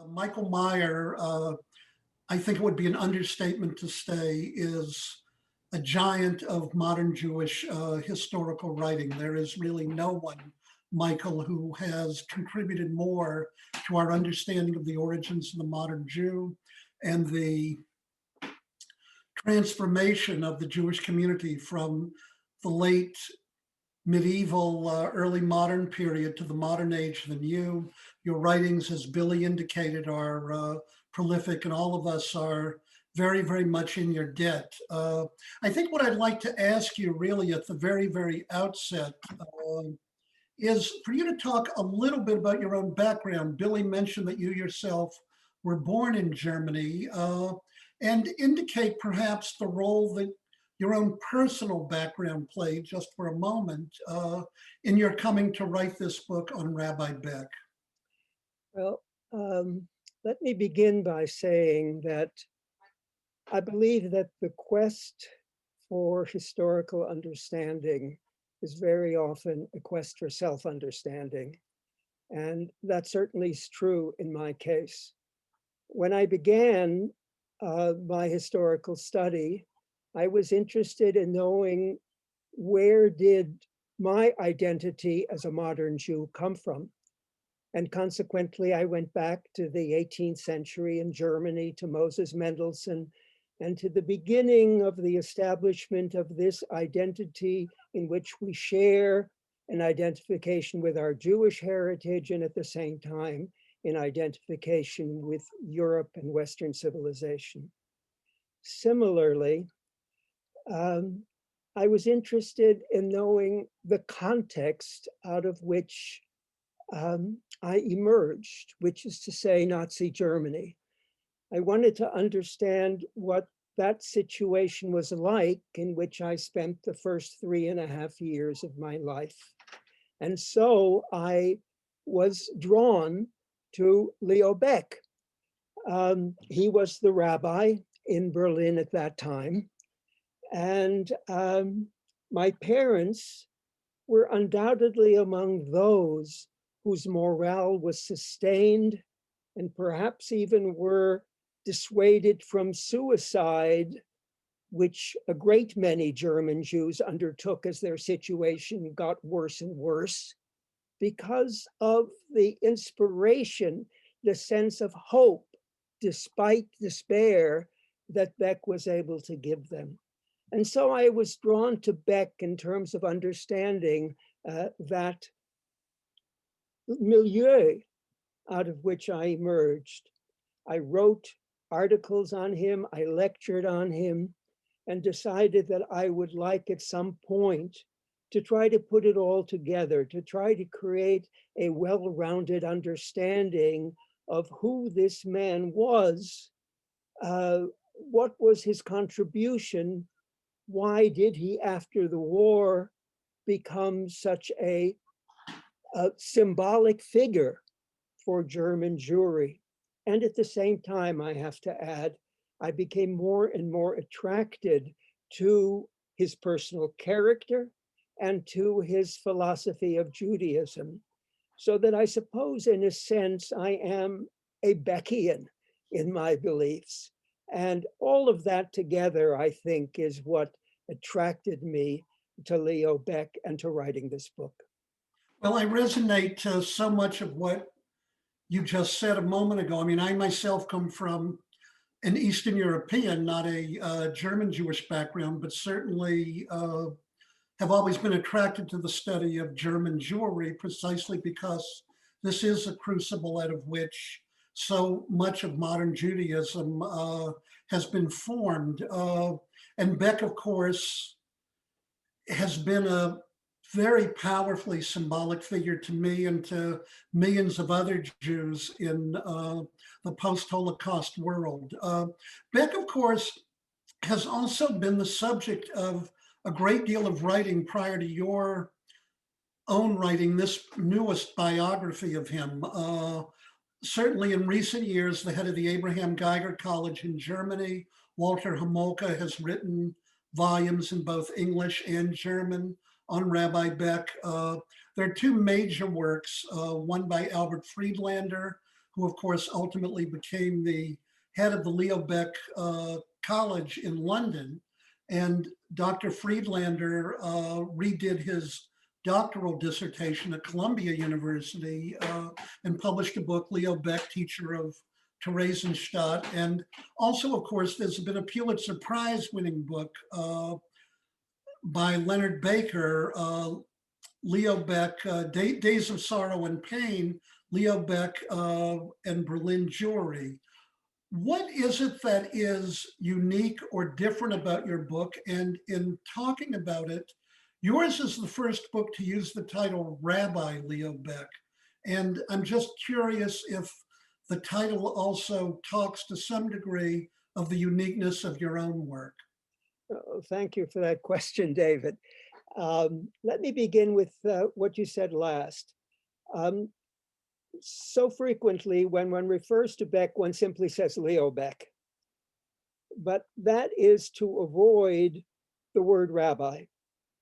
Michael Meyer, I think it would be an understatement to say, is a giant of modern Jewish historical writing. There is really no one, Michael, who has contributed more to our understanding of the origins of the modern Jew and the transformation of the Jewish community from the late medieval, early modern period to the modern age than you. Your writings, as Billy indicated, are prolific, and all of us are very, very much in your debt. I think what I'd like to ask you really at the very, very outset is for you to talk a little bit about your own background. Billy mentioned that you yourself were born in Germany, and indicate perhaps the role that your own personal background played, just for a moment, in your coming to write this book on Rabbi Baeck. Well, let me begin by saying that I believe that the quest for historical understanding is very often a quest for self-understanding. And that certainly is true in my case. When I began my historical study, I was interested in knowing where did my identity as a modern Jew come from. And consequently, I went back to the 18th century in Germany, to Moses Mendelssohn, and to the beginning of the establishment of this identity in which we share an identification with our Jewish heritage, and at the same time, in identification with Europe and Western civilization. Similarly, I was interested in knowing the context out of which I emerged, which is to say Nazi Germany. I wanted to understand what that situation was like in which I spent the first 3.5 years of my life. And so I was drawn to Leo Baeck. He was the rabbi in Berlin at that time. And my parents were undoubtedly among those whose morale was sustained and perhaps even were dissuaded from suicide, which a great many German Jews undertook as their situation got worse and worse, because of the inspiration, the sense of hope, despite despair, that Baeck was able to give them. And so I was drawn to Baeck in terms of understanding that milieu out of which I emerged. I wrote articles on him, I lectured on him, and decided that I would like at some point to try to put it all together, to try to create a well-rounded understanding of who this man was, what was his contribution, why did he, after the war, become such a symbolic figure for German Jewry. And at the same time, I have to add, I became more and more attracted to his personal character and to his philosophy of Judaism. So that I suppose, in a sense, I am a Beckian in my beliefs. And all of that together, I think, is what attracted me to Leo Baeck and to writing this book. Well, I resonate to so much of what you just said a moment ago. I mean, I myself come from an Eastern European, not a German Jewish background, but certainly have always been attracted to the study of German Jewry precisely because this is a crucible out of which so much of modern Judaism has been formed. And Baeck, of course, has been a very powerfully symbolic figure to me and to millions of other Jews in the post-Holocaust world. Baeck, of course, has also been the subject of a great deal of writing prior to your own writing this newest biography of him. Certainly in recent years, the head of the Abraham Geiger College in Germany, Walter Homolka, has written volumes in both English and German on Rabbi Baeck. There are two major works, one by Albert Friedlander, who of course ultimately became the head of the Leo Baeck College in London. And Dr. Friedlander redid his doctoral dissertation at Columbia University and published a book, Leo Baeck, Teacher of Theresienstadt. And also, of course, there's been a Pulitzer Prize winning book by Leonard Baker, Leo Baeck, Days of Sorrow and Pain, Leo Baeck and Berlin Jewry. What is it that is unique or different about your book? And in talking about it, yours is the first book to use the title Rabbi Leo Baeck. And I'm just curious if the title also talks to some degree of the uniqueness of your own work. Oh, thank you for that question, David. Let me begin with what you said last. So frequently, when one refers to Baeck, one simply says Leo Baeck. But that is to avoid the word rabbi.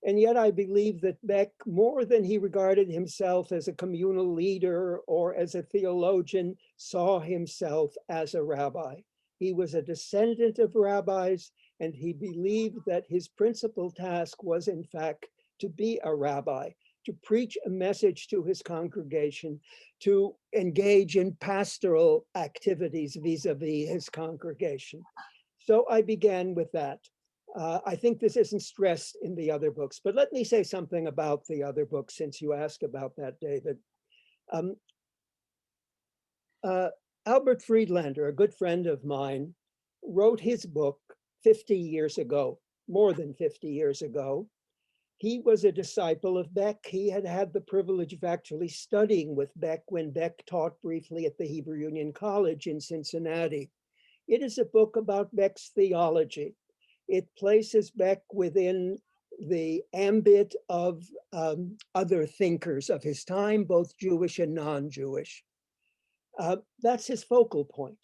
And yet I believe that Baeck, more than he regarded himself as a communal leader or as a theologian, saw himself as a rabbi. He was a descendant of rabbis, and he believed that his principal task was, in fact, to be a rabbi, to preach a message to his congregation, to engage in pastoral activities vis-a-vis his congregation. So I began with that. I think this isn't stressed in the other books, but let me say something about the other books since you asked about that, David. Albert Friedlander, a good friend of mine, wrote his book 50 years ago, more than 50 years ago. He was a disciple of Baeck. He had had the privilege of actually studying with Baeck when Baeck taught briefly at the Hebrew Union College in Cincinnati. It is a book about Baeck's theology. It places Baeck within the ambit of other thinkers of his time, both Jewish and non-Jewish. That's his focal point.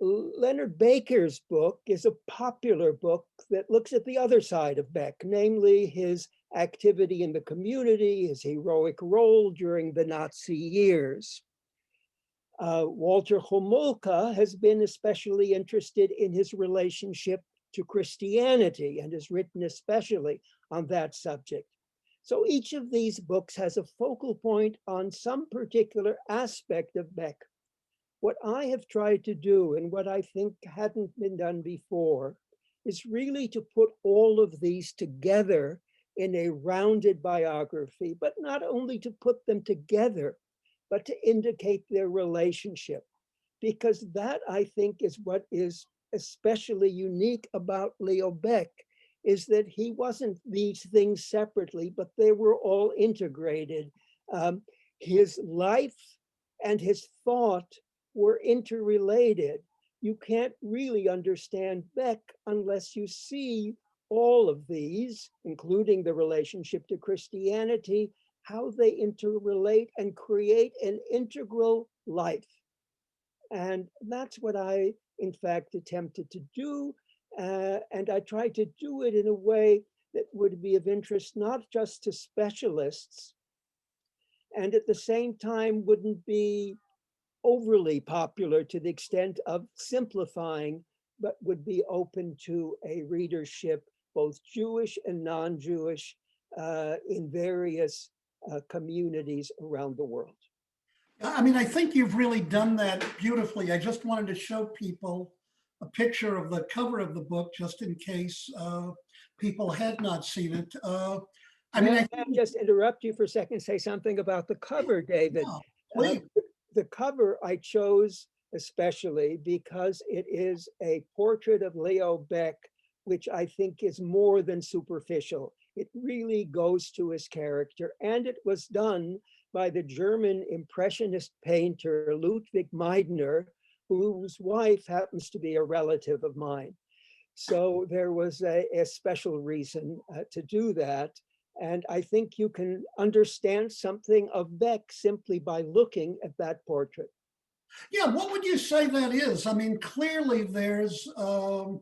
Leonard Baker's book is a popular book that looks at the other side of Baeck, namely his activity in the community, his heroic role during the Nazi years. Walter Homolka has been especially interested in his relationship to Christianity and has written especially on that subject. So each of these books has a focal point on some particular aspect of Baeck. What I have tried to do, and what I think hadn't been done before, is really to put all of these together in a rounded biography, but not only to put them together, but to indicate their relationship. Because that, I think, is what is especially unique about Leo Baeck, is that he wasn't these things separately, but they were all integrated. His life and his thought were interrelated. You can't really understand Baeck unless you see all of these, including the relationship to Christianity, how they interrelate and create an integral life. And that's what I, in fact, attempted to do. And I tried to do it in a way that would be of interest not just to specialists, and at the same time wouldn't be overly popular to the extent of simplifying, but would be open to a readership, both Jewish and non-Jewish, in various communities around the world. I mean, I think you've really done that beautifully. I just wanted to show people a picture of the cover of the book, just in case people had not seen it. I mean, I just interrupt you for a second, say something about the cover, David. Yeah, please. The cover I chose especially because it is a portrait of Leo Baeck, which I think is more than superficial. It really goes to his character, and it was done by the German Impressionist painter Ludwig Meidner, whose wife happens to be a relative of mine. So there was a special reason to do that. And I think you can understand something of Baeck simply by looking at that portrait. Yeah, what would you say that is? I mean, clearly there's a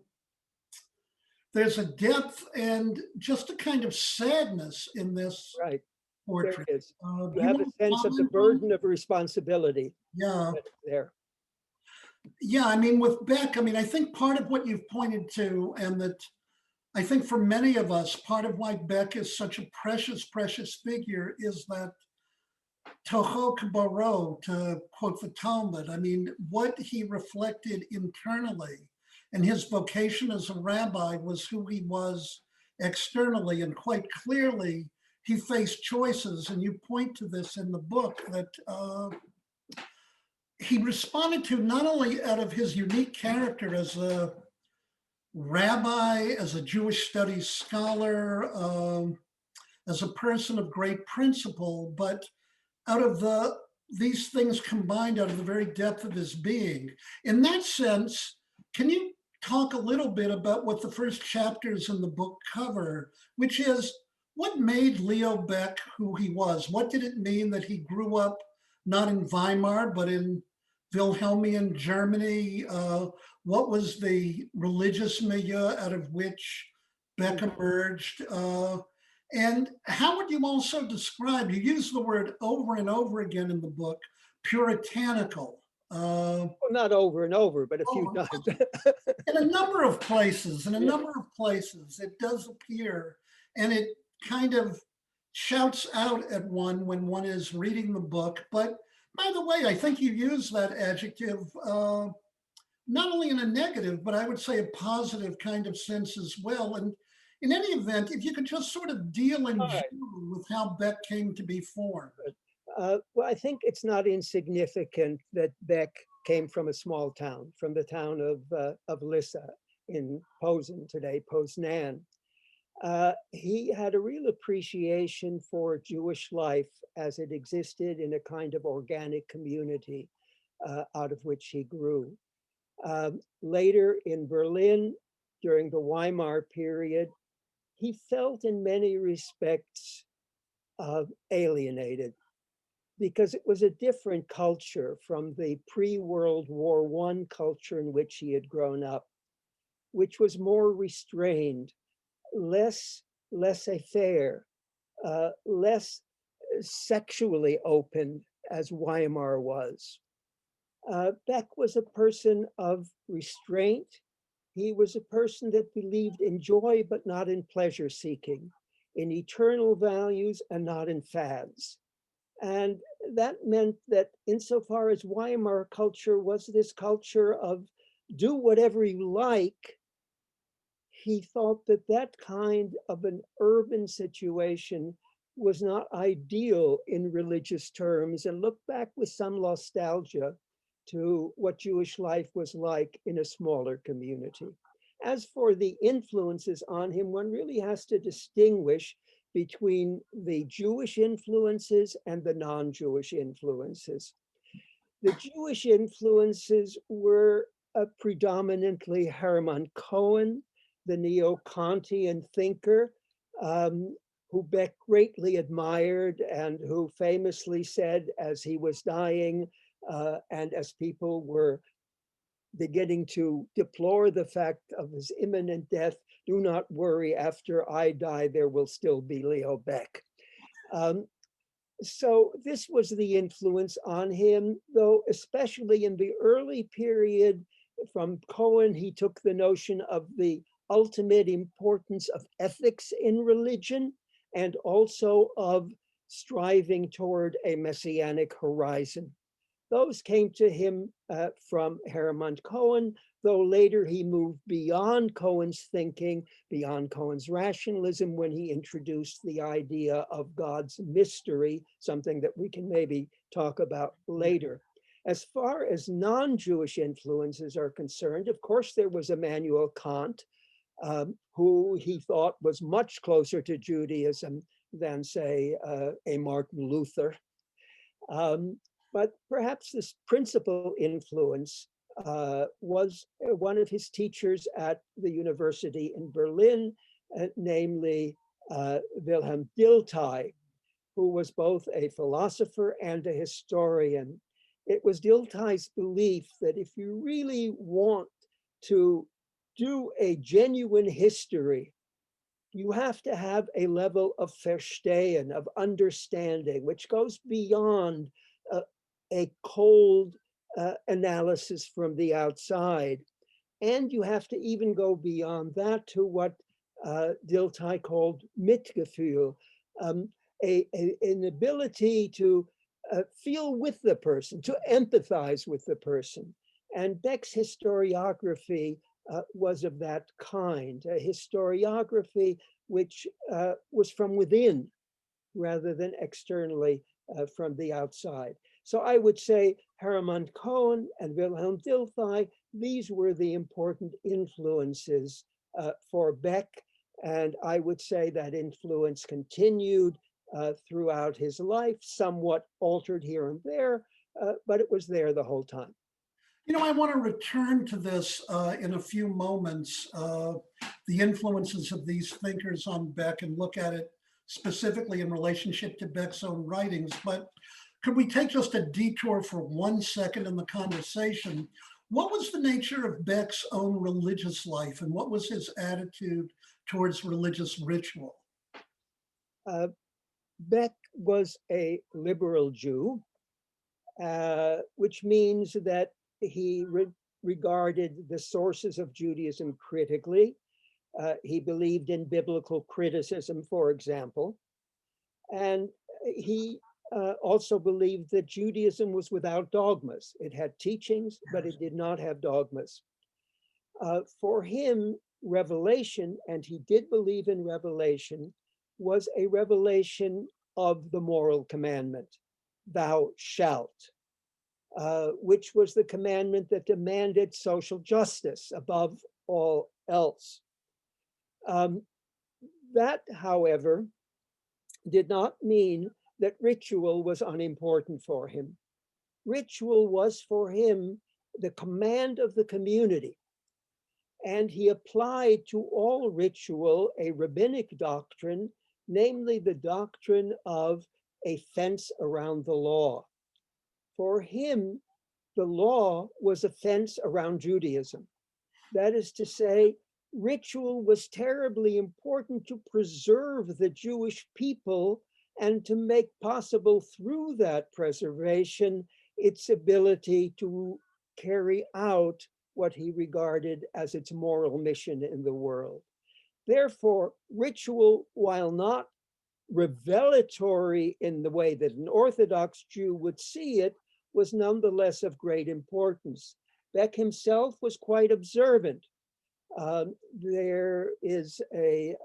depth and just a kind of sadness in this Right. There portrait. it is. Do You you have a want to sense of the comment on burden of responsibility Yeah. that's there. Yeah, I mean, with Beck, I mean, I think part of what you've pointed to, and that I think for many of us, part of why Beck is such a precious, precious figure is that Toho Kabaro, to quote the Talmud, I mean, what he reflected internally and his vocation as a rabbi was who he was externally. And quite clearly, he faced choices. And you point to this in the book that he responded to not only out of his unique character as a rabbi, as a Jewish studies scholar, as a person of great principle, but out of these things combined out of the very depth of his being. In that sense, can you talk a little bit about what the first chapters in the book cover, which is what made Leo Baeck who he was? What did it mean that he grew up not in Weimar, but in Wilhelmian Germany? What was the religious milieu out of which Beck emerged? And how would you also describe, you use the word over and over again in the book, puritanical. Well, not over and over, but a few Oh, times. in a number of places, it does appear, and it kind of shouts out at one when one is reading the book. But by the way, I think you use that adjective not only in a negative, but I would say a positive kind of sense as well. And in any event, if you could just sort of deal in All right. general with how Beck came to be formed. Well, I think it's not insignificant that Beck came from a small town, from the town of Lissa in Posen, today Poznan. He had a real appreciation for Jewish life as it existed in a kind of organic community out of which he grew. Later in Berlin, during the Weimar period, he felt in many respects alienated because it was a different culture from the pre-World War I culture in which he had grown up, which was more restrained, less laissez-faire, less sexually open as Weimar was. Beck was a person of restraint. He was a person that believed in joy, but not in pleasure seeking, in eternal values and not in fads. And that meant that insofar as Weimar culture was this culture of do whatever you like, he thought that that kind of an urban situation was not ideal in religious terms, and looked back with some nostalgia to what Jewish life was like in a smaller community. As for the influences on him, one really has to distinguish between the Jewish influences and the non-Jewish influences. The Jewish influences were predominantly Hermann Cohen, the neo-Kantian thinker, who Beck greatly admired and who famously said as he was dying, and as people were beginning to deplore the fact of his imminent death, do not worry, after I die, there will still be Leo Baeck. So this was the influence on him, though especially in the early period from Cohen, he took the notion of the ultimate importance of ethics in religion and also of striving toward a messianic horizon. Those came to him from Hermann Cohen, though later he moved beyond Cohen's thinking, beyond Cohen's rationalism, when he introduced the idea of God's mystery, something that we can maybe talk about later. As far as non-Jewish influences are concerned, of course, there was Immanuel Kant, who he thought was much closer to Judaism than, say, a Martin Luther. But perhaps this principal influence was one of his teachers at the university in Berlin, namely Wilhelm Dilthey, who was both a philosopher and a historian. It was Dilthey's belief that if you really want to do a genuine history, you have to have a level of verstehen, of understanding, which goes beyond a cold analysis from the outside. And you have to even go beyond that to what Dilthey called Mitgefühl, an ability to feel with the person, to empathize with the person. And Beck's historiography was of that kind, a historiography which was from within rather than externally from the outside. So I would say Hermann Cohen and Wilhelm Dilthey, these were the important influences for Beck. And I would say that influence continued throughout his life, somewhat altered here and there, but it was there the whole time. I want to return to this in a few moments, the influences of these thinkers on Beck, and look at it specifically in relationship to Beck's own writings. But could we take just a detour for 1 second in the conversation? What was the nature of Beck's own religious life, and what was his attitude towards religious ritual? Beck was a liberal Jew, which means that he regarded the sources of Judaism critically. He believed in biblical criticism, for example. And he also believed that Judaism was without dogmas. It had teachings, but it did not have dogmas. For him, revelation, and he did believe in revelation, was a revelation of the moral commandment, thou shalt, which was the commandment that demanded social justice above all else. That, however, did not mean that ritual was unimportant for him. Ritual was for him the command of the community, and he applied to all ritual a rabbinic doctrine, namely the doctrine of a fence around the law. For him, the law was a fence around Judaism. That is to say, ritual was terribly important to preserve the Jewish people and to make possible through that preservation its ability to carry out what he regarded as its moral mission in the world. Therefore, ritual, while not revelatory in the way that an Orthodox Jew would see it, was nonetheless of great importance. Beck himself was quite observant. There is a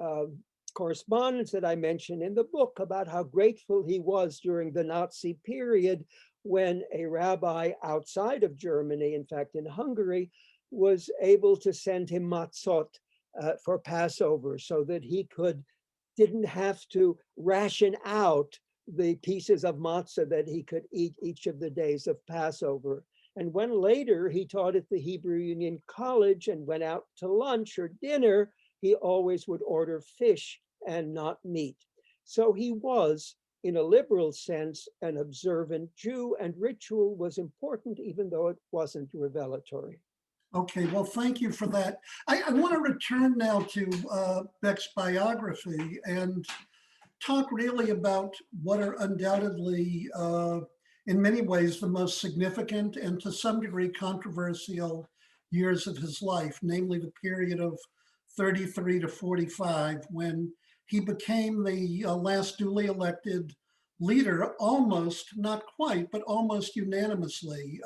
correspondence that I mentioned in the book about how grateful he was during the Nazi period when a rabbi outside of Germany, in fact in Hungary, was able to send him matzot for Passover so that he didn't have to ration out the pieces of matzah that he could eat each of the days of Passover. And when later he taught at the Hebrew Union College and went out to lunch or dinner, he always would order fish and not meat. So he was, in a liberal sense, an observant Jew, and ritual was important even though it wasn't revelatory. Okay, well, thank you for that. I want to return now to Beck's biography and talk really about what are undoubtedly, in many ways, the most significant and to some degree controversial years of his life, namely the period of 33 to 45, when he became the last duly elected leader, almost, not quite, but almost unanimously.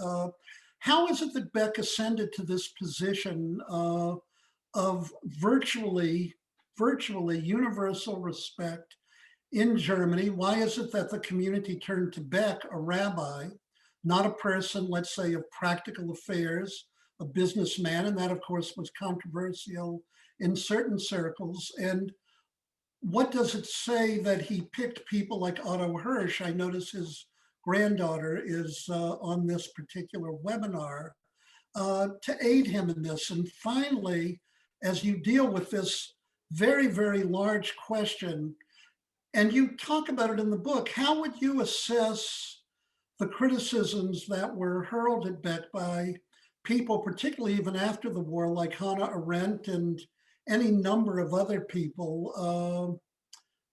How is it that Beck ascended to this position of virtually universal respect in Germany? Why is it that the community turned to Beck, a rabbi, not a person, let's say, of practical affairs, a businessman? And that, of course, was controversial in certain circles. And what does it say that he picked people like Otto Hirsch? I notice his granddaughter is on this particular webinar to aid him in this. And finally, as you deal with this very, very large question, and you talk about it in the book, how would you assess the criticisms that were hurled at Beck by people, particularly even after the war, like Hannah Arendt and any number of other people.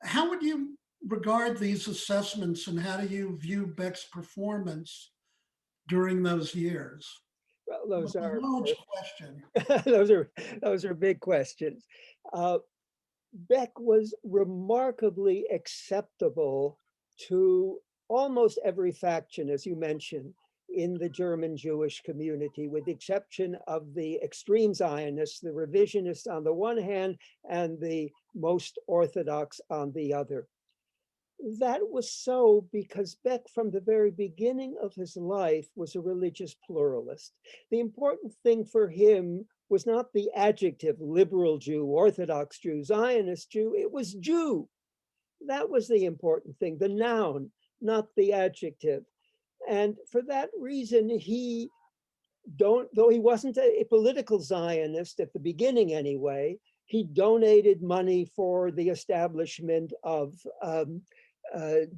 How would you regard these assessments, and how do you view Beck's performance during those years? Well, A those are large question. those are big questions. Beck was remarkably acceptable to almost every faction, as you mentioned, in the German Jewish community, with the exception of the extreme Zionists, the revisionists on the one hand, and the most Orthodox on the other. That was so because Beck, from the very beginning of his life, was a religious pluralist. The important thing for him was not the adjective liberal Jew, Orthodox Jew, Zionist Jew, it was Jew. That was the important thing, the noun, not the adjective. And for that reason, though he wasn't a political Zionist at the beginning anyway, he donated money for the establishment of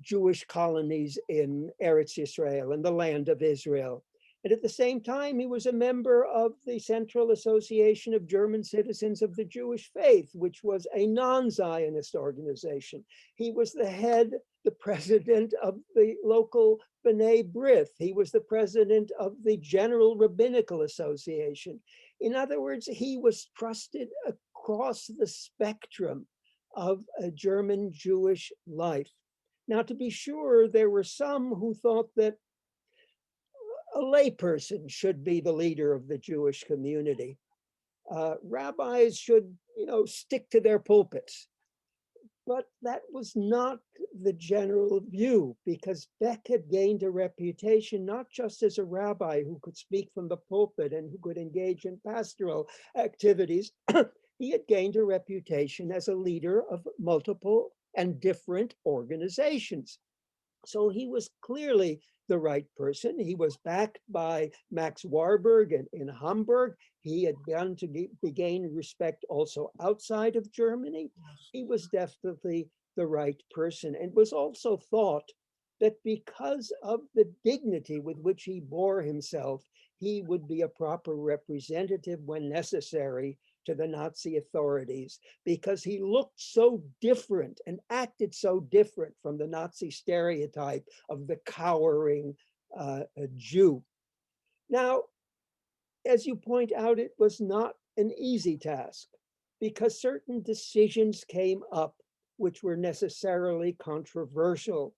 Jewish colonies in Eretz Yisrael, in the land of Israel. And at the same time, he was a member of the Central Association of German Citizens of the Jewish Faith, which was a non-Zionist organization. He was the president of the local B'nai B'rith. He was the president of the General Rabbinical Association. In other words, he was trusted across the spectrum of a German Jewish life. Now, to be sure, there were some who thought that a layperson should be the leader of the Jewish community. Rabbis should, stick to their pulpits. But that was not the general view, because Beck had gained a reputation not just as a rabbi who could speak from the pulpit and who could engage in pastoral activities. He had gained a reputation as a leader of multiple and different organizations. So he was clearly the right person. He was backed by Max Warburg in Hamburg. He had begun to gain respect also outside of Germany. He was definitely the right person, and was also thought that because of the dignity with which he bore himself, he would be a proper representative when necessary to the Nazi authorities, because he looked so different and acted so different from the Nazi stereotype of the cowering Jew. Now, as you point out, it was not an easy task, because certain decisions came up which were necessarily controversial.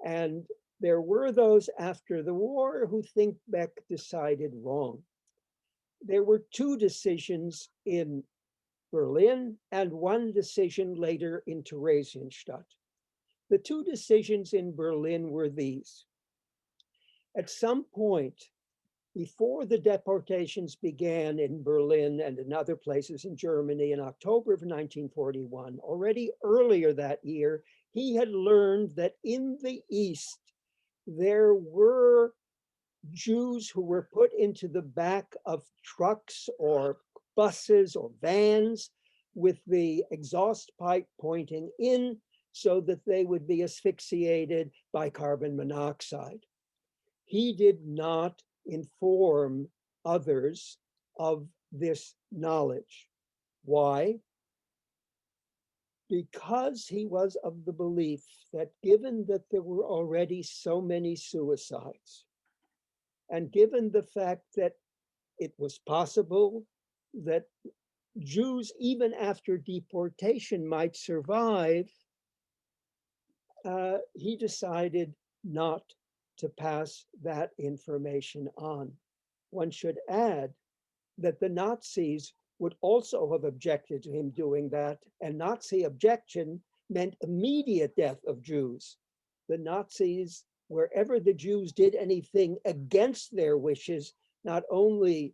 And there were those after the war who think Beck decided wrong. There were two decisions in Berlin and one decision later in Theresienstadt. The two decisions in Berlin were these. At some point, before the deportations began in Berlin and in other places in Germany in October of 1941, already earlier that year, he had learned that in the East, there were Jews who were put into the back of trucks or buses or vans with the exhaust pipe pointing in so that they would be asphyxiated by carbon monoxide. He did not inform others of this knowledge. Why? Because he was of the belief that given that there were already so many suicides, and given the fact that it was possible that Jews, even after deportation, might survive, he decided not to pass that information on. One should add that the Nazis would also have objected to him doing that, and Nazi objection meant immediate death of Jews. The Nazis, wherever the Jews did anything against their wishes, not only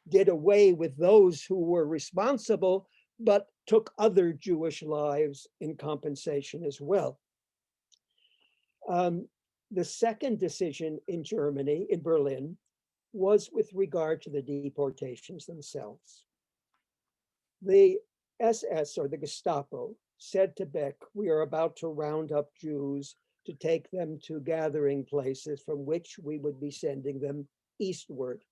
did away with those who were responsible, but took other Jewish lives in compensation as well. The second decision in Germany, in Berlin, was with regard to the deportations themselves. The SS, or the Gestapo, said to Beck, "We are about to round up Jews to take them to gathering places from which we would be sending them eastward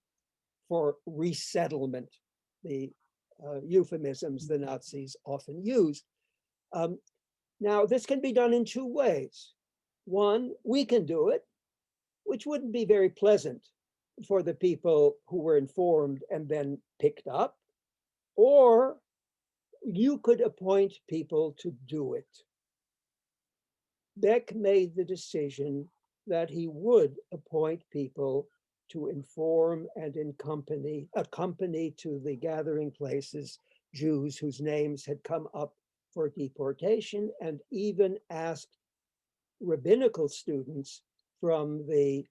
for resettlement." The euphemisms the Nazis often used. Now, this can be done in two ways. One, we can do it, which wouldn't be very pleasant for the people who were informed and then picked up, or you could appoint people to do it. Baeck made the decision that he would appoint people to inform and accompany to the gathering places Jews whose names had come up for deportation, and even asked rabbinical students from the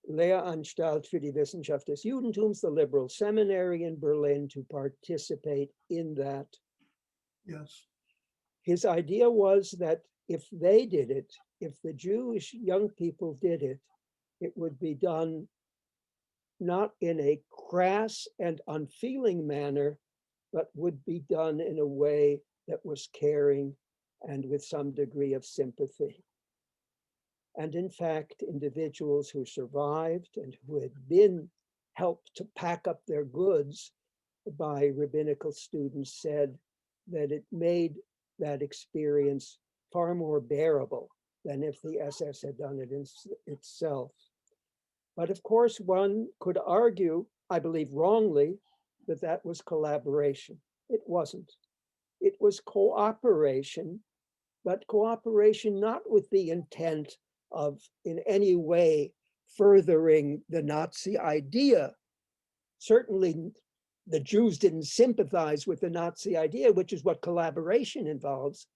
Lehranstalt für die Wissenschaft des Judentums, the liberal seminary in Berlin, to participate in that. Yes. His idea was that if they did it, if the Jewish young people did it, it would be done not in a crass and unfeeling manner, but would be done in a way that was caring and with some degree of sympathy. And in fact, individuals who survived and who had been helped to pack up their goods by rabbinical students said that it made that experience far more bearable than if the SS had done it itself. But of course, one could argue, I believe wrongly, that that was collaboration. It wasn't. It was cooperation, but cooperation not with the intent of in any way furthering the Nazi idea. Certainly, the Jews didn't sympathize with the Nazi idea, which is what collaboration involves,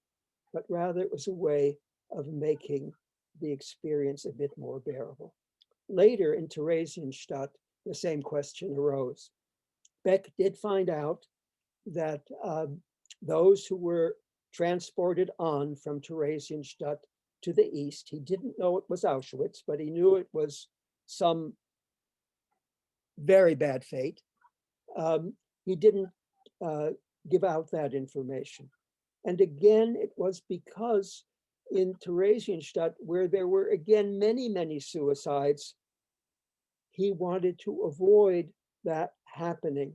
but rather it was a way of making the experience a bit more bearable. Later in Theresienstadt, the same question arose. Baeck did find out that those who were transported on from Theresienstadt to the east, he didn't know it was Auschwitz, but he knew it was some very bad fate. He didn't give out that information. And again, it was because in Theresienstadt, where there were again many, many suicides, he wanted to avoid that happening.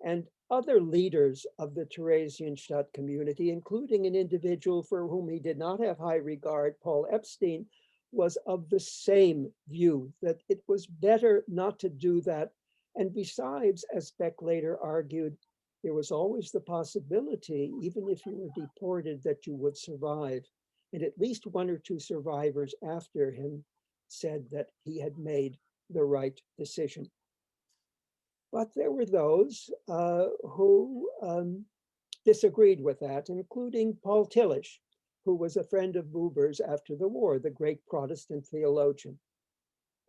And other leaders of the Theresienstadt community, including an individual for whom he did not have high regard, Paul Epstein, was of the same view, that it was better not to do that. And besides, as Baeck later argued, there was always the possibility, even if you were deported, that you would survive. And at least one or two survivors after him said that he had made the right decision. But there were those who disagreed with that, including Paul Tillich, who was a friend of Buber's after the war, the great Protestant theologian.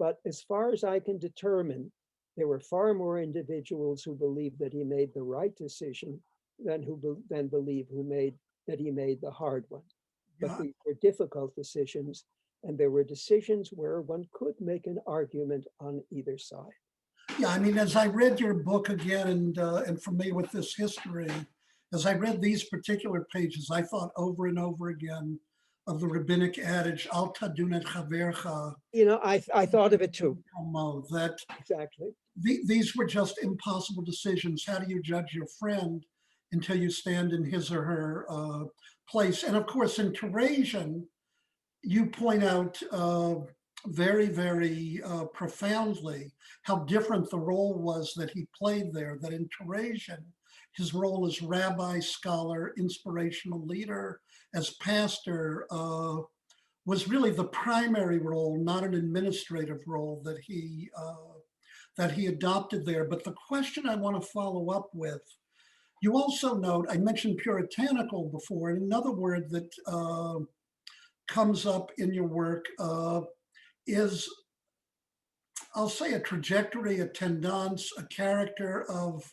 But as far as I can determine, there were far more individuals who believed that he made the right decision than believe that he made the hard one. But these were difficult decisions, and there were decisions where one could make an argument on either side. Yeah, I mean, as I read your book again and familiar with this history, as I read these particular pages, I thought over and over again of the rabbinic adage, Al tadun et chavercha. You know, I thought of it too. That exactly. These were just impossible decisions. How do you judge your friend until you stand in his or her place? And of course, in Theresian, you point out very, very profoundly how different the role was that he played there, that in Theresian, his role as rabbi, scholar, inspirational leader, as pastor, was really the primary role, not an administrative role that he adopted there. But the question I want to follow up with, you also note, I mentioned puritanical before, and another word that comes up in your work is, I'll say, a trajectory, a tendance, a character of,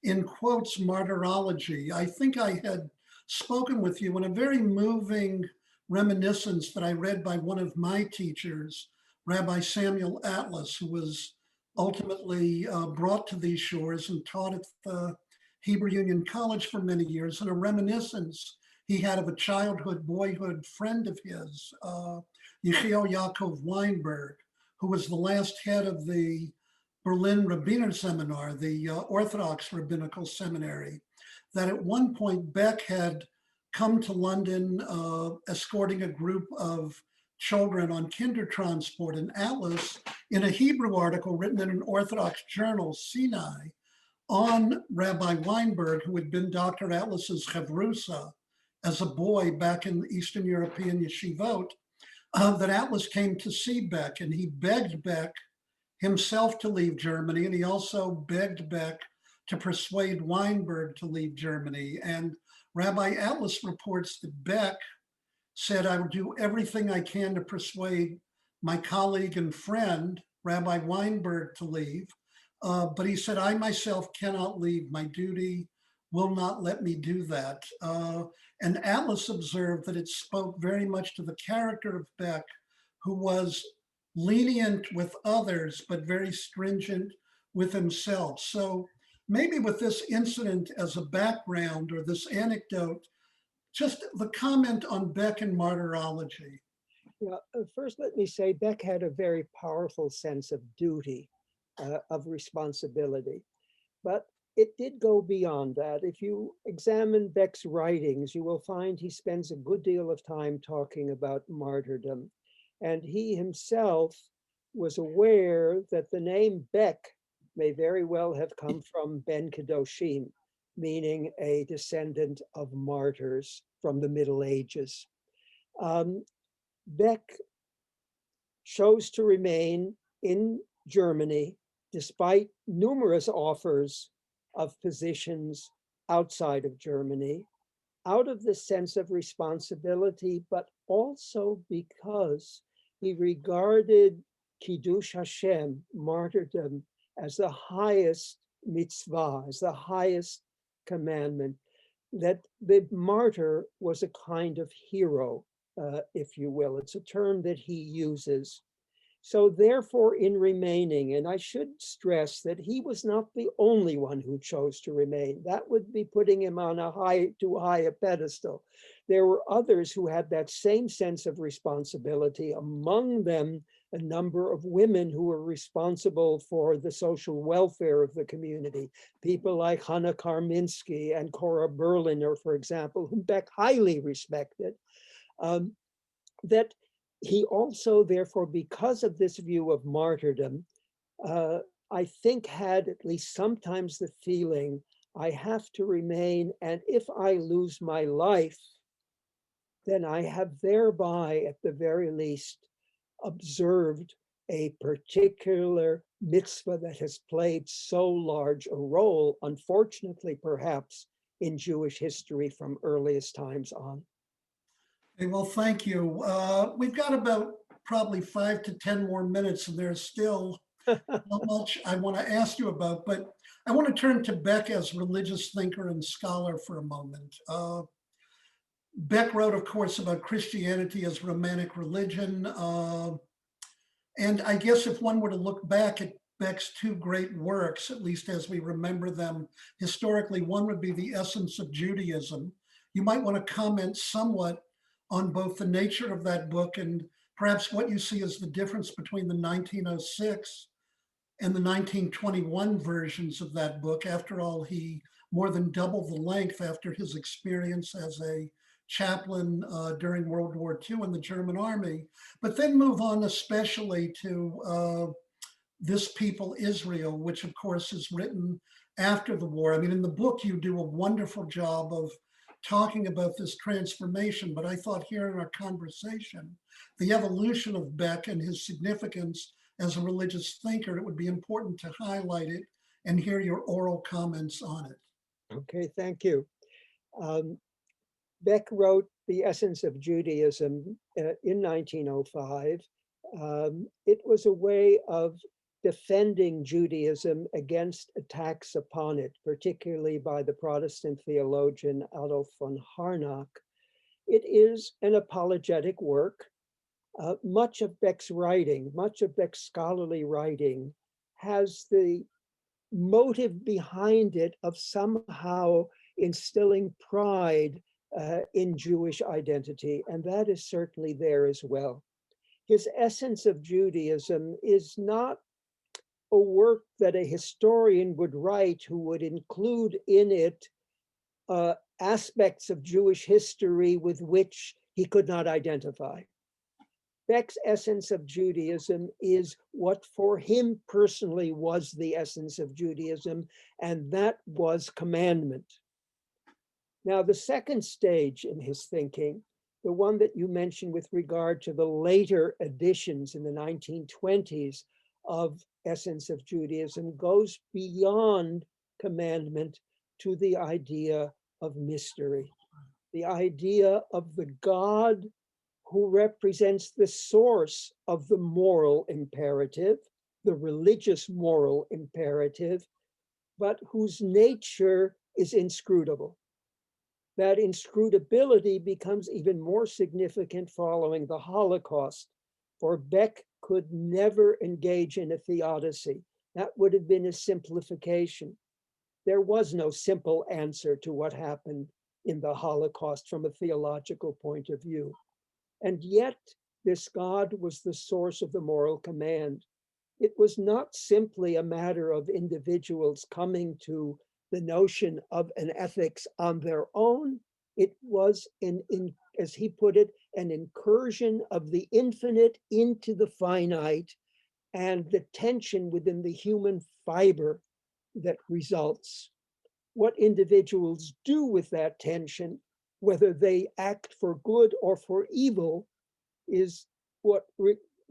in quotes, martyrology. I think I had spoken with you in a very moving reminiscence that I read by one of my teachers, Rabbi Samuel Atlas, who was ultimately brought to these shores and taught at the Hebrew Union College for many years, and a reminiscence he had of a childhood, boyhood friend of his, Yechiel Yaakov Weinberg, who was the last head of the Berlin Rabbiner Seminar, the Orthodox Rabbinical Seminary, that at one point Beck had come to London escorting a group of children on kinder transport, and Atlas, in a Hebrew article written in an Orthodox journal, Sinai, on Rabbi Weinberg, who had been Dr. Atlas's chavrusa as a boy back in Eastern European yeshivot, that Atlas came to see Beck, and he begged Beck himself to leave Germany, and he also begged Beck to persuade Weinberg to leave Germany. And Rabbi Atlas reports that Beck said, "I will do everything I can to persuade my colleague and friend, Rabbi Weinberg, to leave. But he said, I myself cannot leave. My duty will not let me do that." And Atlas observed that it spoke very much to the character of Beck, who was lenient with others, but very stringent with himself. So maybe with this incident as a background, or this anecdote, just the comment on Beck and martyrology. Yeah, first let me say Beck had a very powerful sense of duty, of responsibility, but it did go beyond that. If you examine Beck's writings, you will find he spends a good deal of time talking about martyrdom. And he himself was aware that the name Beck may very well have come from Ben Kedoshim, meaning a descendant of martyrs from the Middle Ages. Beck chose to remain in Germany despite numerous offers of positions outside of Germany, out of the sense of responsibility, but also because he regarded Kiddush Hashem, martyrdom, as the highest mitzvah, as the highest commandment, that the martyr was a kind of hero, if you will. It's a term that he uses. So therefore, in remaining, and I should stress that he was not the only one who chose to remain. That would be putting him on too high a pedestal. There were others who had that same sense of responsibility, among them a number of women who were responsible for the social welfare of the community. People like Hannah Karminski and Cora Berliner, for example, whom Beck highly respected. That he also, therefore, because of this view of martyrdom, I think had at least sometimes the feeling, I have to remain, and if I lose my life, then I have thereby, at the very least, observed a particular mitzvah that has played so large a role, unfortunately, perhaps, in Jewish history from earliest times on. Okay, well, thank you. We've got about probably 5 to 10 more minutes, and there's still not much I want to ask you about, but I want to turn to Beck as religious thinker and scholar for a moment. Beck wrote, of course, about Christianity as romantic religion. And I guess if one were to look back at Beck's two great works, at least as we remember them historically, one would be The Essence of Judaism. You might want to comment somewhat on both the nature of that book and perhaps what you see as the difference between the 1906 and the 1921 versions of that book. After all, he more than doubled the length after his experience as a chaplain during World War II in the German army, but then move on especially to This People, Israel, which of course is written after the war. I mean, in the book, you do a wonderful job of talking about this transformation, but I thought here in our conversation, the evolution of Beck and his significance as a religious thinker, it would be important to highlight it and hear your oral comments on it. Okay, thank you. Beck wrote The Essence of Judaism in 1905. It was a way of defending Judaism against attacks upon it, particularly by the Protestant theologian Adolf von Harnack. It is an apologetic work. Much of Beck's writing, much of Beck's scholarly writing has the motive behind it of somehow instilling pride in Jewish identity, and that is certainly there as well. His Essence of Judaism is not a work that a historian would write who would include in it aspects of Jewish history with which he could not identify. Beck's essence of Judaism is what for him personally was the essence of Judaism, and that was commandment. Now, the second stage in his thinking, the one that you mentioned with regard to the later editions in the 1920s of Essence of Judaism, goes beyond commandment to the idea of mystery, the idea of the God who represents the source of the moral imperative, the religious moral imperative, but whose nature is inscrutable. That inscrutability becomes even more significant following the Holocaust, for Beck could never engage in a theodicy. That would have been a simplification. There was no simple answer to what happened in the Holocaust from a theological point of view. And yet, this God was the source of the moral command. It was not simply a matter of individuals coming to the notion of an ethics on their own. It was, as he put it, an incursion of the infinite into the finite and the tension within the human fiber that results. What individuals do with that tension, whether they act for good or for evil, is what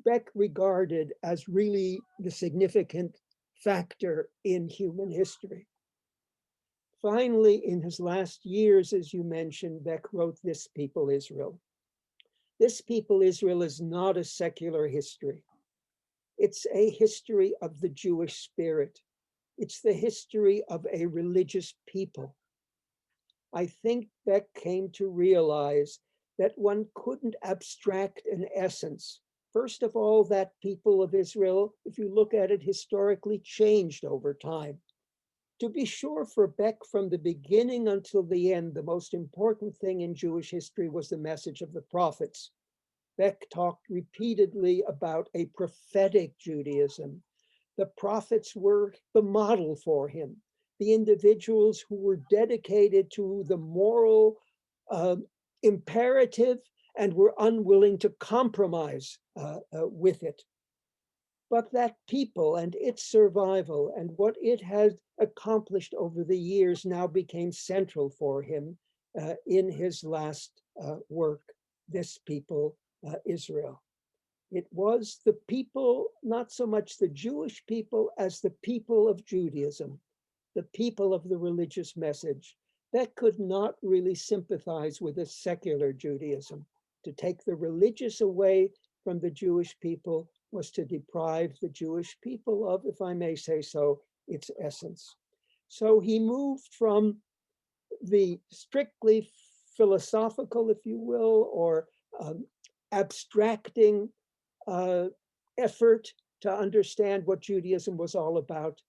Beck regarded as really the significant factor in human history. Finally, in his last years, as you mentioned, Beck wrote This People Israel. This People Israel is not a secular history. It's a history of the Jewish spirit. It's the history of a religious people. I think Beck came to realize that one couldn't abstract an essence. First of all, that people of Israel, if you look at it historically, changed over time. To be sure, for Beck, from the beginning until the end, the most important thing in Jewish history was the message of the prophets. Beck talked repeatedly about a prophetic Judaism. The prophets were the model for him, the individuals who were dedicated to the moral imperative and were unwilling to compromise with it. But that people and its survival and what it had accomplished over the years now became central for him in his last work, This People Israel. It was the people, not so much the Jewish people as the people of Judaism, the people of the religious message. That could not really sympathize with a secular Judaism. To take the religious away from the Jewish people was to deprive the Jewish people of, if I may say so, its essence. So he moved from the strictly philosophical, if you will, or abstracting effort to understand what Judaism was all about,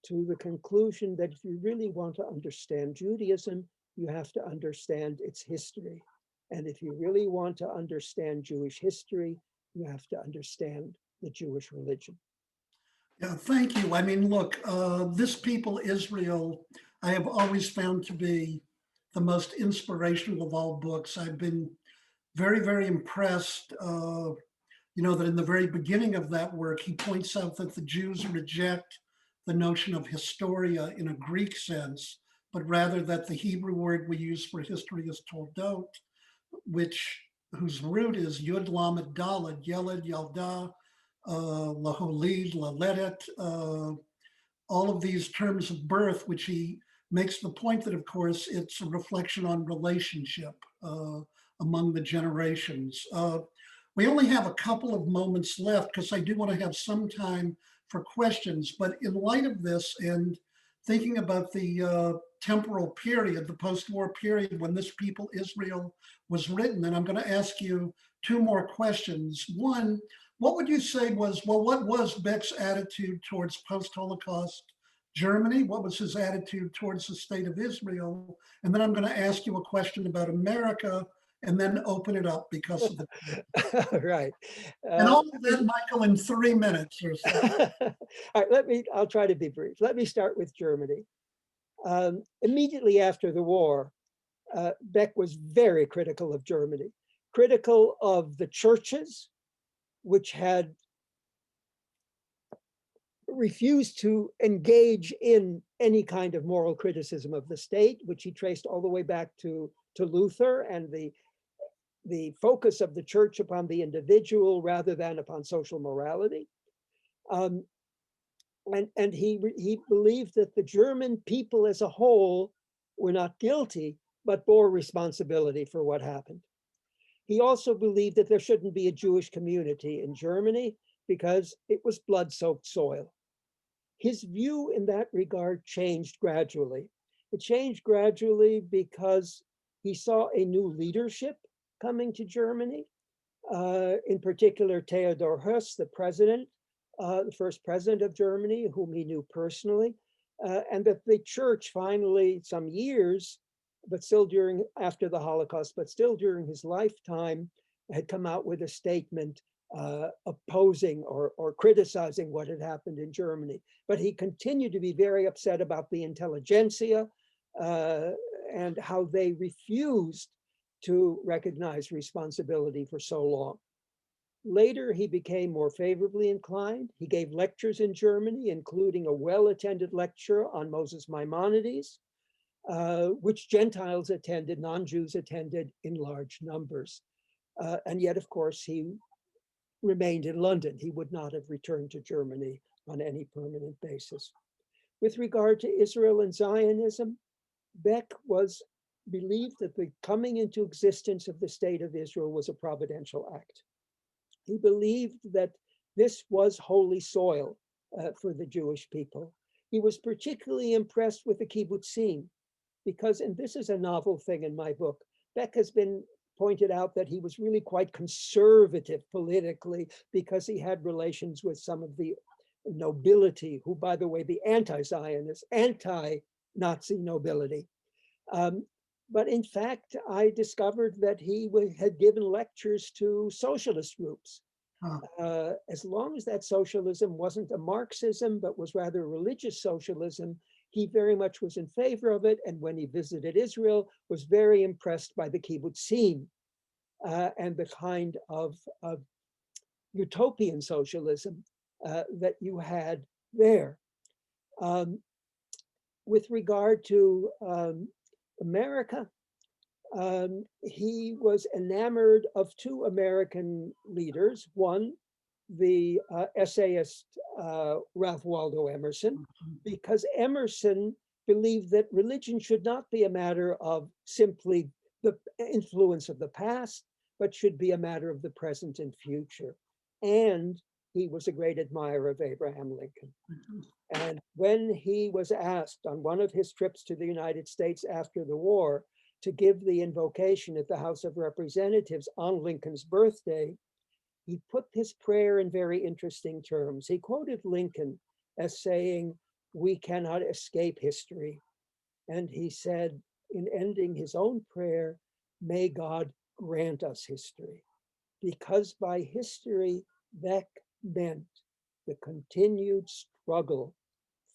to the conclusion that if you really want to understand Judaism, you have to understand its history. And if you really want to understand Jewish history, you have to understand the Jewish religion. Yeah, thank you. I mean, look, This People Israel, I have always found to be the most inspirational of all books. I've been very, very impressed, that in the very beginning of that work, he points out that the Jews reject the notion of historia in a Greek sense, but rather that the Hebrew word we use for history is toldot, whose root is Yud Lamed Daled, Yeled, Yalda, Laholid, Laledet, all of these terms of birth, which he makes the point that, of course, it's a reflection on relationship among the generations. We only have a couple of moments left because I do want to have some time for questions, but in light of this and thinking about the temporal period, the post-war period when This People Israel was written, and I'm going to ask you two more questions. One, what would you say was, what was Beck's attitude towards post-Holocaust Germany? What was his attitude towards the state of Israel? And then I'm going to ask you a question about America and then open it up because of the Right. and all of that, Michael, in 3 minutes or so. All right, I'll try to be brief. Let me start with Germany. Immediately after the war, Baeck was very critical of Germany, critical of the churches, which had refused to engage in any kind of moral criticism of the state, which he traced all the way back to Luther and the focus of the church upon the individual rather than upon social morality. And he believed that the German people as a whole were not guilty, but bore responsibility for what happened. He also believed that there shouldn't be a Jewish community in Germany because it was blood-soaked soil. His view in that regard changed gradually. It changed gradually because he saw a new leadership coming to Germany, in particular Theodor Heuss, the president, the first president of Germany, whom he knew personally, and that the church finally, some years, but still after the Holocaust, but still during his lifetime, had come out with a statement opposing or criticizing what had happened in Germany. But he continued to be very upset about the intelligentsia and how they refused to recognize responsibility for so long. Later, he became more favorably inclined. He gave lectures in Germany, including a well-attended lecture on Moses Maimonides, which Gentiles attended, non-Jews attended in large numbers. And yet, of course, he remained in London. He would not have returned to Germany on any permanent basis. With regard to Israel and Zionism, Baeck believed that the coming into existence of the state of Israel was a providential act. He believed that this was holy soil for the Jewish people. He was particularly impressed with the kibbutzim because, and this is a novel thing in my book, Baeck has been pointed out that he was really quite conservative politically because he had relations with some of the nobility, who, by the way, the anti-Zionist, anti-Nazi nobility. But in fact, I discovered that he had given lectures to socialist groups. As long as that socialism wasn't a Marxism, but was rather a religious socialism, he very much was in favor of it. And when he visited Israel, was very impressed by the kibbutzim and the kind of utopian socialism that you had there. With regard to America, he was enamored of two American leaders. One, the essayist Ralph Waldo Emerson, because Emerson believed that religion should not be a matter of simply the influence of the past, but should be a matter of the present and future. And he was a great admirer of Abraham Lincoln. And when he was asked on one of his trips to the United States after the war to give the invocation at the House of Representatives on Lincoln's birthday, he put his prayer in very interesting terms. He quoted Lincoln as saying, "We cannot escape history." And he said, in ending his own prayer, "May God grant us history." Because by history, that meant the continued struggle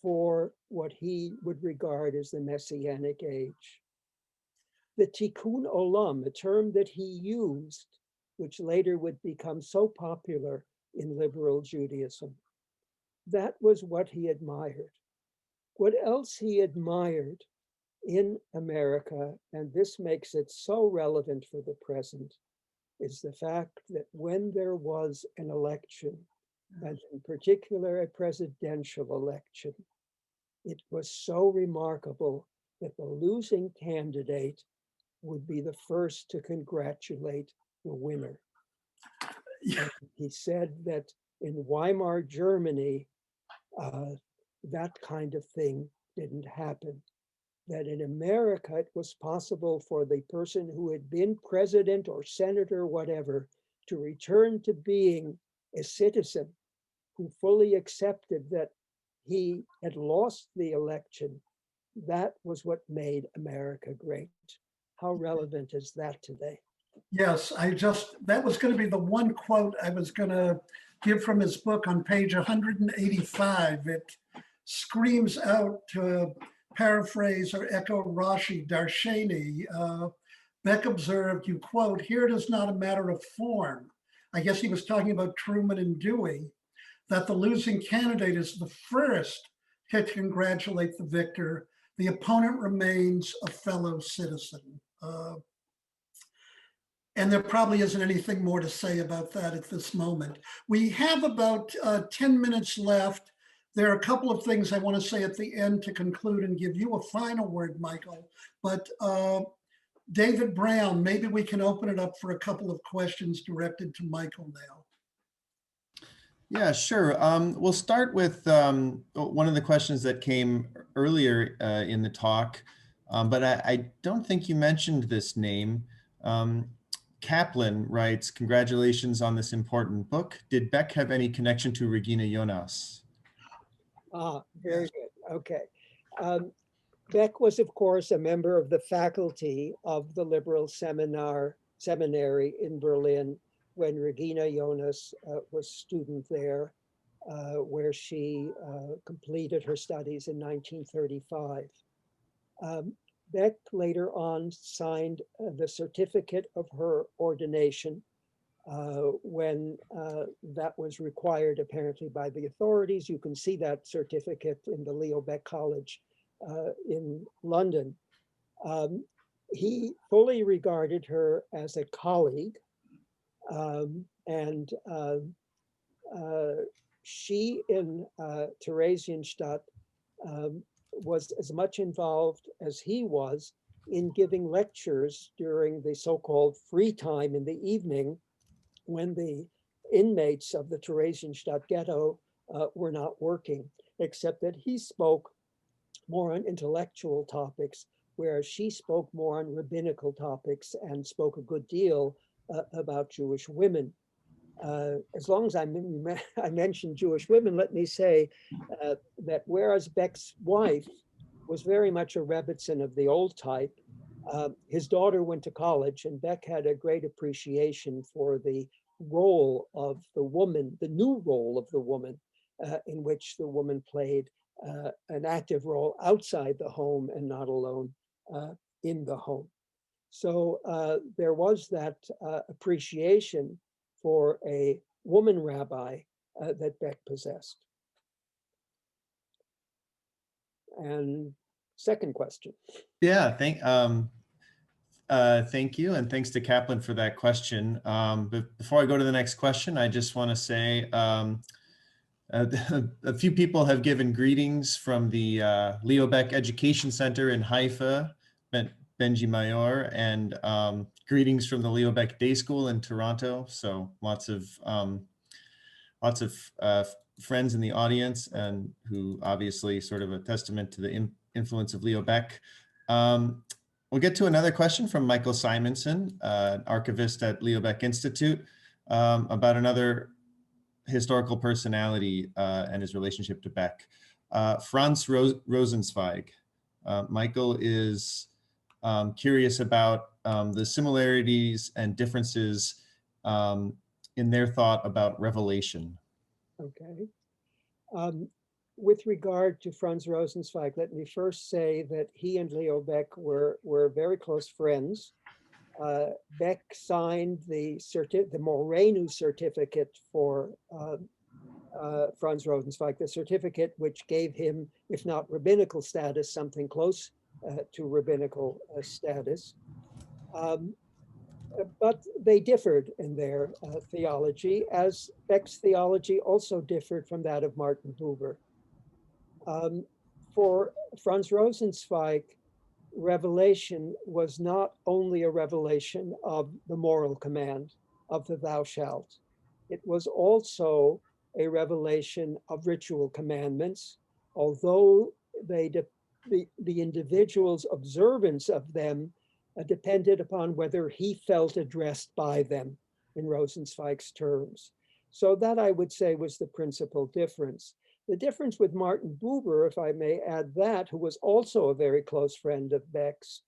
for what he would regard as the Messianic age. The tikkun olam, a term that he used, which later would become so popular in liberal Judaism, that was what he admired. What else he admired in America, and this makes it so relevant for the present, is the fact that when there was an election, and in particular a presidential election, it was so remarkable that the losing candidate would be the first to congratulate the winner. Yeah. He said that in Weimar, Germany, that kind of thing didn't happen. That in America, it was possible for the person who had been president or senator, whatever, to return to being a citizen who fully accepted that he had lost the election. That was what made America great. How relevant is that today? Yes, that was going to be the one quote I was going to give from his book on page 185. It screams out paraphrase or echo Rashi Darshani, Beck observed, you quote, "Here it is not a matter of form." I guess he was talking about Truman and Dewey, that the losing candidate is the first to congratulate the victor. The opponent remains a fellow citizen. And there probably isn't anything more to say about that at this moment. We have about 10 minutes left. There are a couple of things I want to say at the end to conclude and give you a final word, Michael. But David Brown, maybe we can open it up for a couple of questions directed to Michael now. Yeah, sure. We'll start with one of the questions that came earlier in the talk, but I don't think you mentioned this name. Kaplan writes, "Congratulations on this important book. Did Beck have any connection to Regina Jonas?" Very good. Okay. Beck was, of course, a member of the faculty of the liberal seminary in Berlin when Regina Jonas was student there, where she completed her studies in 1935. Beck later on signed the certificate of her ordination when that was required apparently by the authorities. You can see that certificate in the Leo Baeck College in London. He fully regarded her as a colleague, and she in Theresienstadt was as much involved as he was in giving lectures during the so-called free time in the evening when the inmates of the Theresienstadt ghetto were not working, except that he spoke more on intellectual topics, whereas she spoke more on rabbinical topics and spoke a good deal about Jewish women. As long as I mentioned Jewish women, let me say that whereas Beck's wife was very much a Rebbitzin of the old type, his daughter went to college, and Beck had a great appreciation for the role of the woman, the new role of the woman, in which the woman played an active role outside the home and not alone in the home. So there was that appreciation for a woman rabbi that Beck possessed. And second question. Yeah, thank you, and thanks to Kaplan for that question. But before I go to the next question, I just want to say a few people have given greetings from the Leo Baeck Education Center in Haifa, Benji Meyer, and greetings from the Leo Baeck Day School in Toronto. So lots of friends in the audience, and who obviously sort of a testament to the influence of Leo Baeck. We'll get to another question from Michael Simonson, archivist at Leo Baeck Institute, about another historical personality and his relationship to Beck. Franz Rosenzweig. Michael is curious about the similarities and differences in their thought about revelation. Okay. With regard to Franz Rosenzweig, let me first say that he and Leo Baeck were very close friends. Beck signed the Morenu certificate for Franz Rosenzweig, the certificate which gave him, if not rabbinical status, something close to rabbinical status. But they differed in their theology, as Beck's theology also differed from that of Martin Buber. For Franz Rosenzweig, revelation was not only a revelation of the moral command of the thou shalt. It was also a revelation of ritual commandments, although the individual's observance of them depended upon whether he felt addressed by them, in Rosenzweig's terms. So that, I would say, was the principal difference. The difference with Martin Buber, if I may add that, who was also a very close friend of Beck's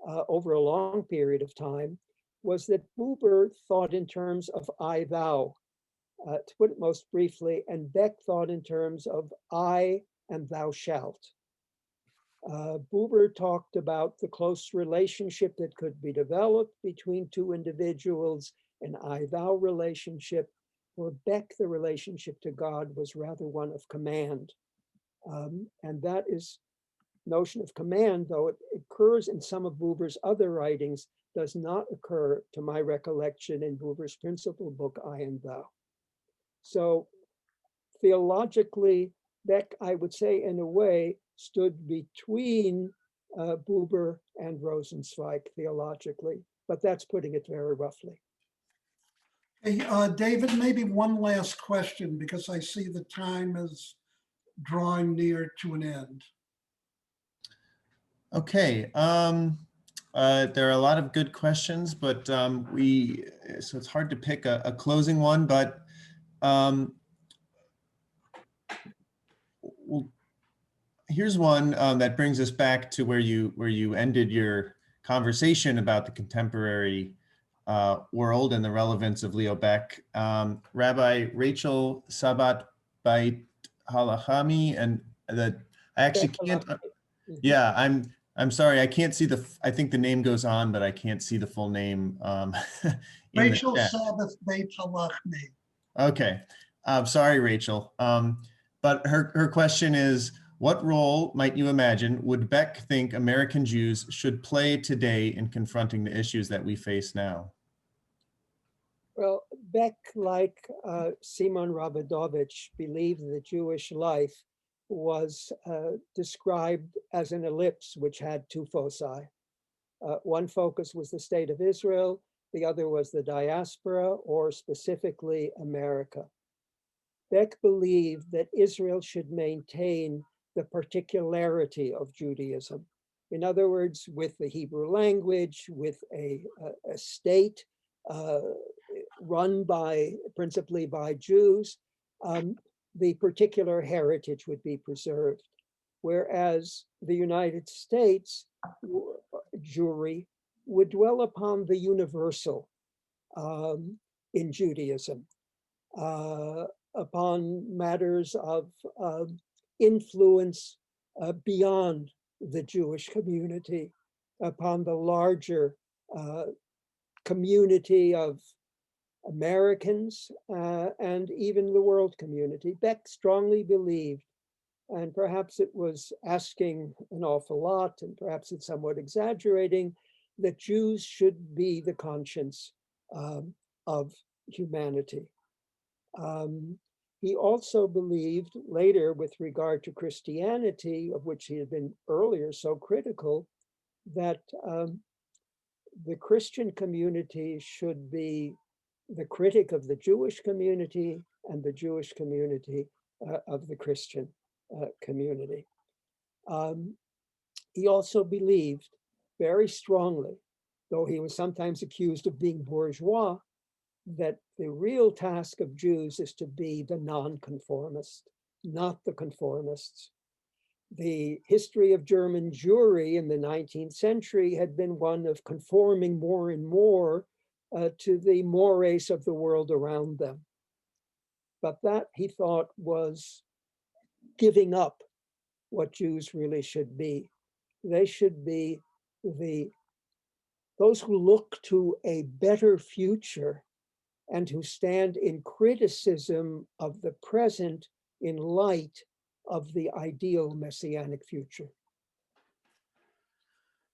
over a long period of time, was that Buber thought in terms of I, thou, to put it most briefly, and Beck thought in terms of I and thou shalt. Buber talked about the close relationship that could be developed between two individuals, an I-thou relationship. For Beck, the relationship to God was rather one of command. And that is notion of command, though it occurs in some of Buber's other writings, does not occur, to my recollection, in Buber's principal book, I and Thou. So theologically, Beck, I would say, in a way, stood between Buber and Rosenzweig theologically, but that's putting it very roughly. Hey, David, maybe one last question, because I see the time is drawing near to an end. Okay. There are a lot of good questions, but so it's hard to pick a closing one, but well, here's one that brings us back to where you ended your conversation about the contemporary world and the relevance of Leo Baeck. Rabbi Rachel Sabat Bait Halachami, and that I actually can't. Yeah, I'm sorry, I can't see I think the name goes on, but I can't see the full name in Rachel the chat. Sabbath Beit Halachmi. Okay, sorry, Rachel. But her question is, what role might you imagine would Beck think American Jews should play today in confronting the issues that we face now? Well, Beck, like Simon Rabidovich, believed that Jewish life was described as an ellipse which had two foci. One focus was the state of Israel, the other was the diaspora, or specifically America. Beck believed that Israel should maintain the particularity of Judaism. In other words, with the Hebrew language, with a state run principally by Jews, the particular heritage would be preserved. Whereas the United States Jewry would dwell upon the universal in Judaism, upon matters of influence beyond the Jewish community, upon the larger community of Americans and even the world community. Beck strongly believed, and perhaps it was asking an awful lot, and perhaps it's somewhat exaggerating, that Jews should be the conscience of humanity. He also believed later, with regard to Christianity, of which he had been earlier so critical, that the Christian community should be the critic of the Jewish community and the Jewish community of the Christian community. He also believed very strongly, though he was sometimes accused of being bourgeois, that the real task of Jews is to be the nonconformist, not the conformists. The history of German Jewry in the 19th century had been one of conforming more and more to the mores of the world around them. But that, he thought, was giving up what Jews really should be. They should be those who look to a better future and who stand in criticism of the present in light of the ideal messianic future.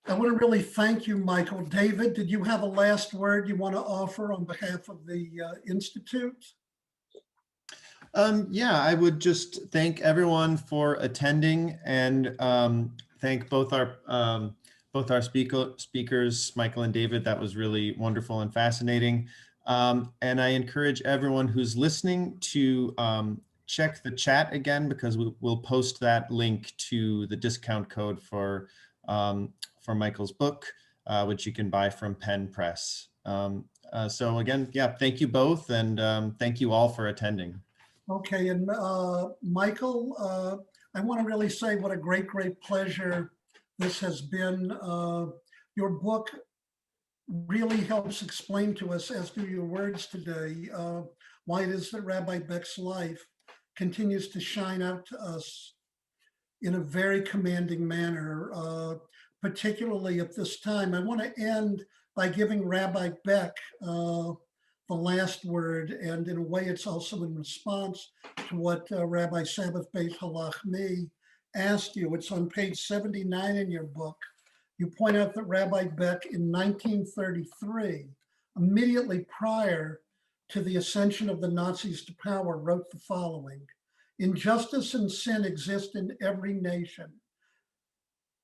I want to really thank you, Michael. David, did you have a last word you want to offer on behalf of the Institute? Yeah, I would just thank everyone for attending, and thank both our speakers, Michael and David. That was really wonderful and fascinating. And I encourage everyone who's listening to check the chat again, because we'll post that link to the discount code for Michael's book, which you can buy from Penn Press. So again, yeah, thank you both, and thank you all for attending. Okay, and Michael, I want to really say what a great, great pleasure this has been. Your book really helps explain to us, as do your words today, why it is that Rabbi Beck's life continues to shine out to us in a very commanding manner, particularly at this time. I want to end by giving Rabbi Beck the last word, and in a way it's also in response to what Rabbi Sabbath Beit Halachmi asked you. It's on page 79 in your book. You point out that Rabbi Beck in 1933, immediately prior to the ascension of the Nazis to power, wrote the following: "Injustice and sin exist in every nation.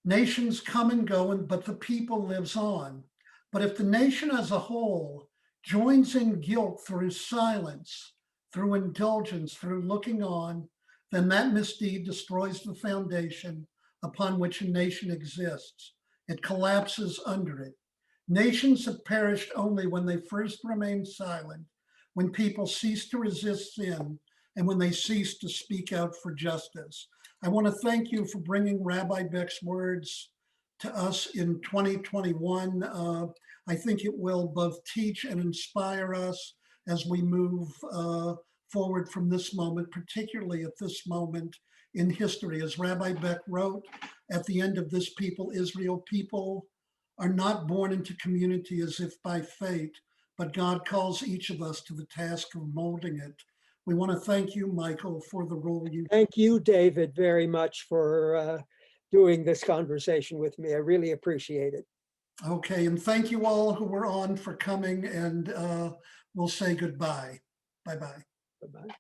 Nations come and go, but the people lives on. But if the nation as a whole joins in guilt through silence, through indulgence, through looking on, then that misdeed destroys the foundation upon which a nation exists. It collapses under it. Nations have perished only when they first remain silent, when people cease to resist sin, and when they cease to speak out for justice." I want to thank you for bringing Rabbi Beck's words to us in 2021. I think it will both teach and inspire us as we move forward from this moment, particularly at this moment in history. As Rabbi Beck wrote at the end of This People, Israel, people are not born into community as if by fate, but God calls each of us to the task of molding it. We want to thank you, Michael, for the role you. Thank you, David, very much for doing this conversation with me. I really appreciate it. Okay, and thank you all who were on for coming, and we'll say goodbye. Bye-bye. Bye-bye.